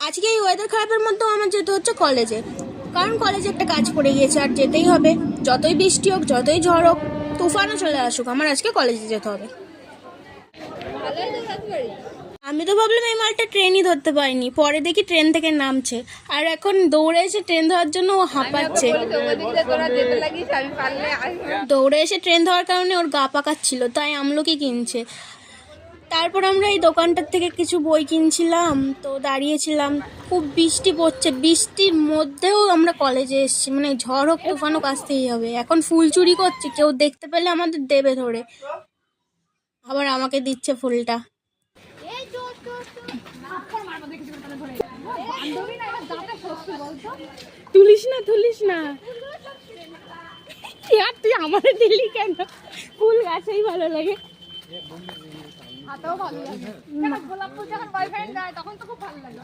আজকে এই ওয়েদার খারাপের মধ্যেও আমার যেতে হচ্ছে কলেজে, কারণ কলেজে একটা কাজ পড়ে গিয়েছে আর যেতেই হবে। যতই বৃষ্টি হোক, যতই ঝড় হোক, তুফানও চলে আসুক, আমার আজকে কলেজে যেতে হবে। আমি তো ভাবলাম এই মালটা ট্রেনই ধরতে পারিনি, পরে দেখি ট্রেন থেকে নামছে আর এখন দৌড়ে এসে ট্রেন ধরার জন্য ও হাঁপাচ্ছে। দৌড়ে এসে ট্রেন ধরার কারণে ওর গা পাকাচ্ছিল, তাই আমলকি কিনছে। তারপর আমরা এই দোকানটার থেকে কিছু বই কিনছিলাম, তো দাঁড়িয়েছিলাম। খুব বৃষ্টি পড়ছে, বৃষ্টির মধ্যেও আমরা কলেজে এসেছি, মানে ঝড় হোক তুফান হোক আসতেই হবে। এখন ফুল চুরি করছে, কেউ দেখতে পেলে আমাদের দেবে ধরে, আবার আমাকে দিচ্ছে ফুলটা। তুলিস না তুলিস না, তুই আমার দিলি কেন? ফুল গাছেই ভালো লাগে, হাতেও ভালো লাগে। গোলাপ ফুল যখন বয়ফ্রেন্ড দেয় তখন তো খুব ভালো লাগে।